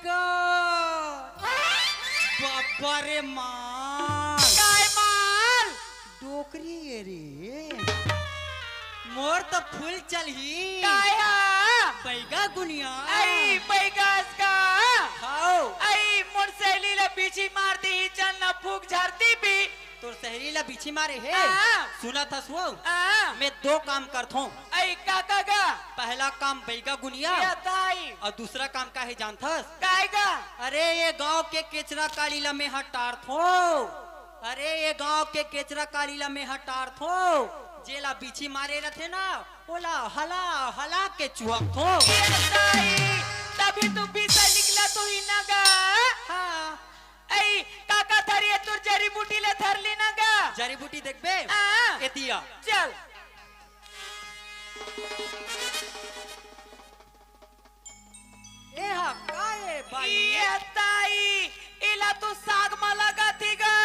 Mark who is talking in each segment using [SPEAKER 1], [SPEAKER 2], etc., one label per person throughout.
[SPEAKER 1] God बाबा रे माल
[SPEAKER 2] काय माल
[SPEAKER 1] डोकरी ये रे मोर तो फुल चल ही
[SPEAKER 2] काय
[SPEAKER 1] बैगा गुनिया
[SPEAKER 2] आई बैगास का
[SPEAKER 1] खाओ
[SPEAKER 2] आई मोर सहेलीला बीची मारती ही चल न फूक झरती भी
[SPEAKER 1] तोर सहेलीला बीछी मारे है सुना था सो मैं दो काम करता हूँ
[SPEAKER 2] आई काका गा
[SPEAKER 1] पहला काम बैगा गुनिया
[SPEAKER 2] या ताई
[SPEAKER 1] और दूसरा काम का है जानथस
[SPEAKER 2] काय गा
[SPEAKER 1] अरे ये गांव के केचरा कालीला में हटार थो अरे ये गांव के केचरा कालीला में हटार थो जेला बीछी मारे रथे ना ओला हला हला के चुहक थो
[SPEAKER 2] या ताई तभी तू बीसा निकला तो ही ना गा
[SPEAKER 1] हाँ
[SPEAKER 2] आई काका धरिए तुर जड़ी बूटी ले धर ली ना गा
[SPEAKER 1] जड़ी बूटी देख बे एतिया
[SPEAKER 2] चल
[SPEAKER 1] ए हा काए भाई
[SPEAKER 2] ये ताई इला तू साग में लगा थी गा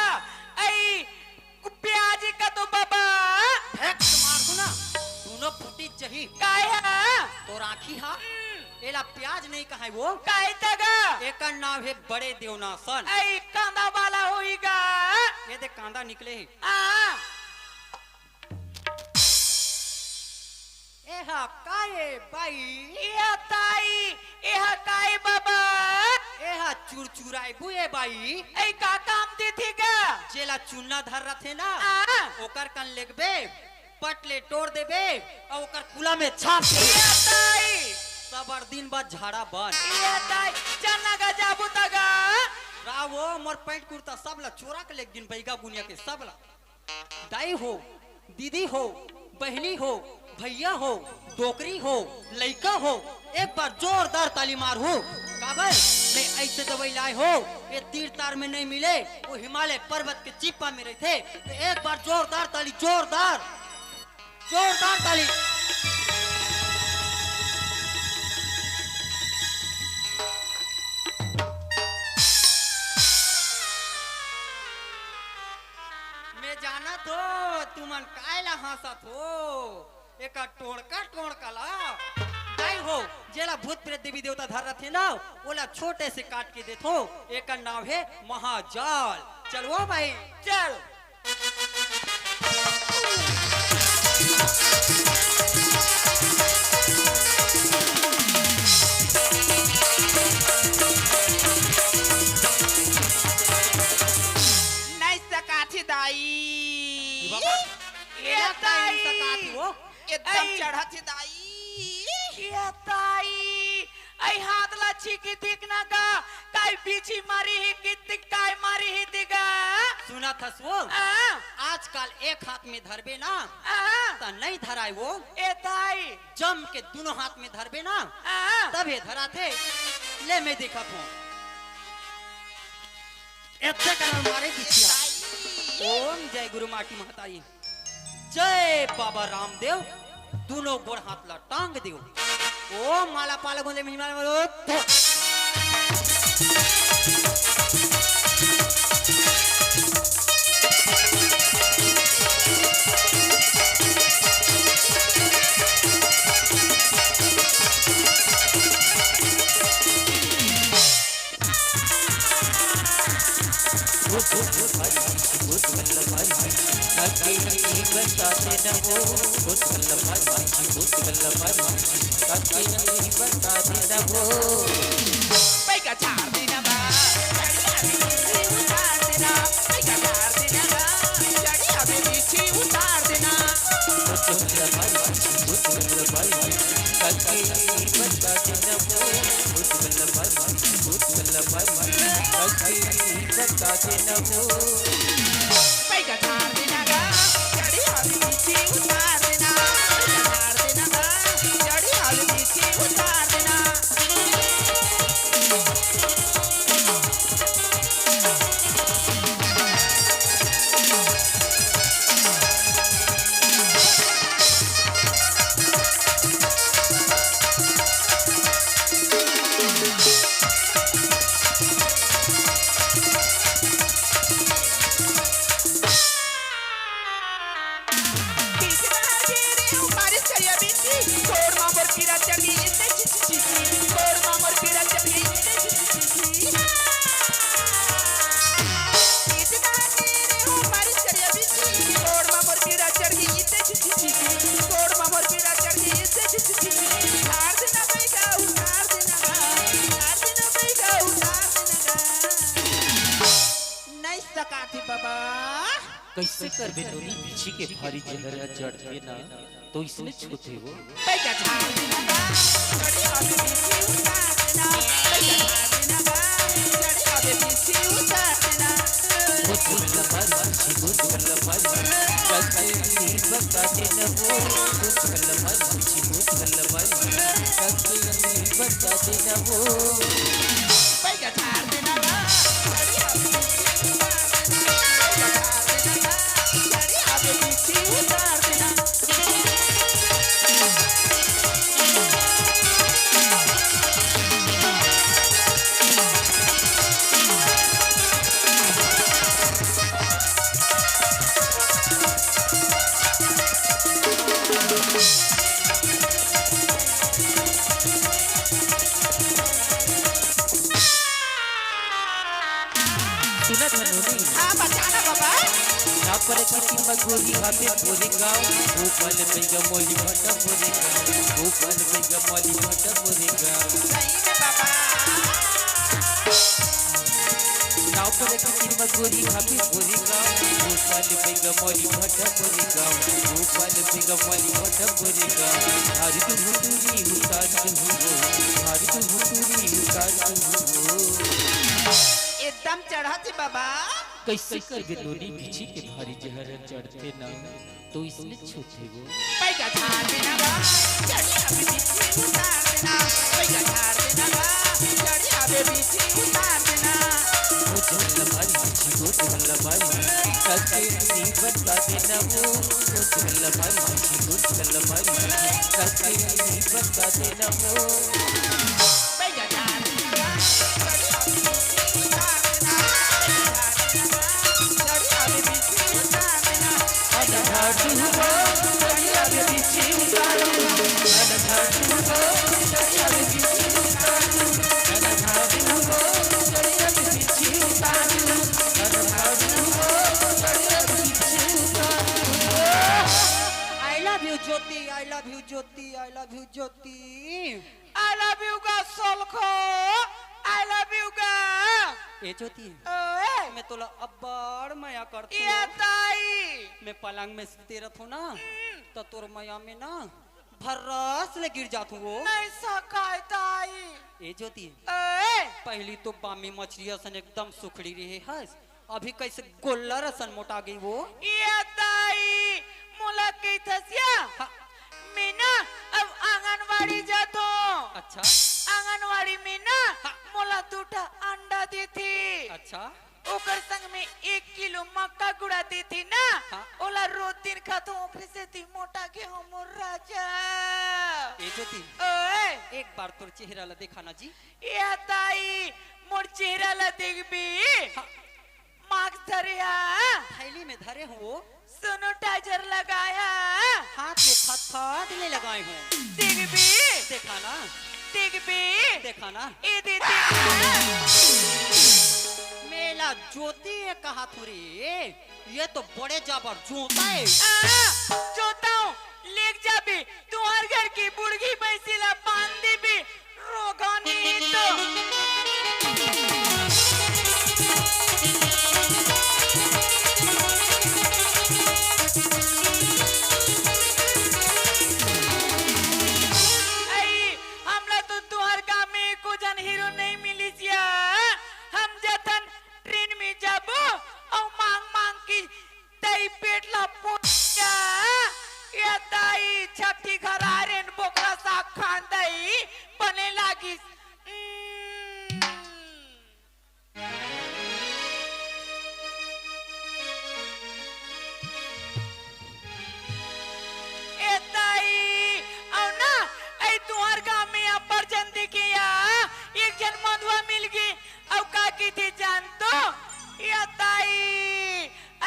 [SPEAKER 2] आई प्याजी का तो बाबा
[SPEAKER 1] फेंक मार सुना दोनों फुटी चाहिए
[SPEAKER 2] काय
[SPEAKER 1] तो राखी हा एला प्याज नहीं कहा वो
[SPEAKER 2] काय तगा
[SPEAKER 1] एक नाम है बड़े देवनासन
[SPEAKER 2] आई कांदा वाला होईगा
[SPEAKER 1] ये देख कांदा निकले है ए हा काए भाई
[SPEAKER 2] ये ताई ये काय बाबा
[SPEAKER 1] ए हा चुरचुराई बुए भाई
[SPEAKER 2] आई का काम दी थी गा
[SPEAKER 1] जेला चुन्ना धर रथे ना ओकर कन लेगबे पटले तोड़ देबे और ओकर कुला में छाप दे
[SPEAKER 2] ये ताई
[SPEAKER 1] सबर दिन बाद झाड़ा बन
[SPEAKER 2] ये ताई चन्ना गा जाबू तगा
[SPEAKER 1] रावो मोर पैंट कुर्ता सब ला चोरा के लेक दिन बैगा बुनिया के सब ला दाई हो दीदी हो बहनी हो भैया हो डोकरी हो लड़का हो एक बार जोरदार ताली मार हो काबर मैं ऐसे दवाई लाए हो ये तीर तार में नहीं मिले वो हिमालय पर्वत के चिप्पा में रहे थे तो एक बार जोरदार ताली जोरदार जोरदार ताली मैं जाना तो तुमन कायला हंसत हो एक टोड़का ला दाई हो जेला भूत प्रेत देवी देवता धर रथे ना ओला छोटे से काट के देथो एक नाम है महाजाल चल वो भाई
[SPEAKER 2] चल नहीं सकाथी दाई ये ताई एकदम चढ़ा थी दाई ये ताई आई हाथ ला छिकी दिखना का काय बीची मारी ही कितनी काय मारी ही दिगा
[SPEAKER 1] सुना था सो आजकल एक हाथ में धरबे ना ता नहीं धराए वो
[SPEAKER 2] ए ताई
[SPEAKER 1] जम के दोनों हाथ में धरबे ना तब ये धरा थे ले मैं देखा हूँ ऐसे करना मारे बिछिया ओम जय गुरु माटी महताई जय बाबा रामदेव दोनों गोड़ हाथ ला टांग दियो ओ माला पाला गोंदे महिमा बोलो
[SPEAKER 2] पैका झाड़ देना बा उतार देना पैका झाड़ देना बा जड़ी अबे बीची उतार देना पैका झाड़ देना बा जड़ी अबे बीची उतार देना पैका झाड़ देना बा जड़ी अबे बीची उतार देना
[SPEAKER 3] कैसे कर बे नोनी पीछे के भारी जहरा चढ़ते ना तो इसने छूते वो
[SPEAKER 2] पैगा झाड़ देना बा चढ़ी आवे पीछे उतार देना पैगा झाड़ देना बा चढ़ी आवे पीछे उतार देना
[SPEAKER 3] वो तुल्ला मारी पीछे वो तुल्ला मारी कैसे नी बता देना वो तुल्ला मारी पीछे वो तुल्ला मारी कैसे नी बता देना वो
[SPEAKER 2] पैगा झाड़ देना बा चढ़ी आवे पीछे उतार देना
[SPEAKER 3] सुना था नोनी
[SPEAKER 2] हाँ बचाना बाबा
[SPEAKER 3] ना पर किसी मगोरी हाथे पूरे गांव भोपाल बेगा मोली भाटा पूरे गांव भोपाल बेगा मोली भाटा पूरे गांव
[SPEAKER 2] सही में बाबा
[SPEAKER 3] ना पर किसी मगोरी हाथे पूरे गांव भोपाल बेगा मोली भाटा पूरे गांव भोपाल बेगा मोली भाटा पूरे गांव हरि तू हुटूरी उतार तू हो हरि तू हुटूरी उतार तू हो
[SPEAKER 2] एकदम चढ़ा थी बाबा
[SPEAKER 3] कैसे कर बे नोनी पीछे के भारी जहरा चढ़ते ना तो इसने छूते वो
[SPEAKER 2] पैगा झाड़ देना बा चढ़ी आवे पीछे उतार देना पैगा झाड़ देना बा चढ़ी आवे पीछे उतार देना
[SPEAKER 3] वो तुल्ला मारी पीछे वो तुल्ला मारी कैसे नी बता देना वो तुल्ला मारी पीछे वो तुल्ला मारी कैसे नी बता देना वो
[SPEAKER 2] पैगा झाड़ देना बा चढ़ी आवे पीछे उतार देना चढ़ी आवे पीछे उतार देना
[SPEAKER 3] अनघाटू हो चढ़ी आवे पीछे उतार देना अनघाटू हो चढ़ी आवे पीछे उतार देना अनघाटू हो चढ़ी आवे पीछे उतार देना अनघाटू हो चढ़ी आवे पीछे उतार देना
[SPEAKER 1] I love you Jyoti I love you Jyoti I love you Jyoti
[SPEAKER 2] I love you गा सोलखो I love you गा
[SPEAKER 1] ए ज्योति
[SPEAKER 2] ओए
[SPEAKER 1] मैं तोला अब्बड़ माया करती
[SPEAKER 2] ये ताई
[SPEAKER 1] मैं पलंग में सोते रहूं ना तो तोर माया में ना भर्रास ले गिर जातू वो
[SPEAKER 2] नहीं सकाय ताई
[SPEAKER 1] ए ज्योति
[SPEAKER 2] ओए
[SPEAKER 1] पहली तो बामी मछलिया सन एकदम सुखड़ी रही हस अभी कैसे गोल्लर सन मोटा गई वो
[SPEAKER 2] ये ताई मोला की थसिया
[SPEAKER 1] हाँ।
[SPEAKER 2] मैं ना अब आंगनवाड़ी जातो
[SPEAKER 1] अच्छा
[SPEAKER 2] आंगनवाड़ी में ना
[SPEAKER 1] हाँ।
[SPEAKER 2] मोला दूटा अंडा दी थी
[SPEAKER 1] अच्छा
[SPEAKER 2] ओकर संग में 1 किलो मक्का गुड़ा दी थी ना
[SPEAKER 1] हाँ।
[SPEAKER 2] ओला रोज दिन खातो ओकरे से ती मोटा के हमर राजा
[SPEAKER 1] ए ज्योति
[SPEAKER 2] ओए
[SPEAKER 1] एक बार तोर चेहरा ला देखा ना जी
[SPEAKER 2] ये ताई मोर चेहरा ला देखबी
[SPEAKER 1] हाँ।
[SPEAKER 2] मास्क धरिया
[SPEAKER 1] थैली में धरे हो
[SPEAKER 2] सैनिटाइजर लगाया
[SPEAKER 1] हाथ में फटफट ले लगाए हूँ
[SPEAKER 2] देखबी
[SPEAKER 1] देखा ना
[SPEAKER 2] देखबी
[SPEAKER 1] देखा ना
[SPEAKER 2] ए दे
[SPEAKER 1] मेला ज्योति ये कहा थोड़ी ये तो बड़े जाबर जोता है
[SPEAKER 2] जोता हूँ लेक जाबी तुम्हार घर की बुढ़गी भैंसीला बांध दीबी रोगानी तो हमला तो तुहर गाँव में एको जन हीरो नहीं मिली जिया हम जतन ट्रेन में जाबो और मांग मांग की तई पेट ला पोया या ताई छठी घर आरेन बोकरा साग खान दई बने लागी ए ताई औ ना ऐ तुहर गाँव में अपर जन दिखिया एक जन मधुआ मिल गई औ का की थी जान तो या ताई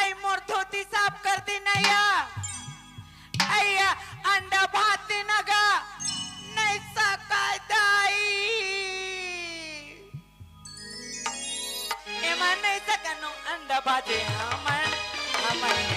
[SPEAKER 2] ऐ मोर धोती साफ कर देना या ऐया अंडा भात देना गा नहीं सकाय ताई एमा नहीं सकनो अंडा भाते हमर हमर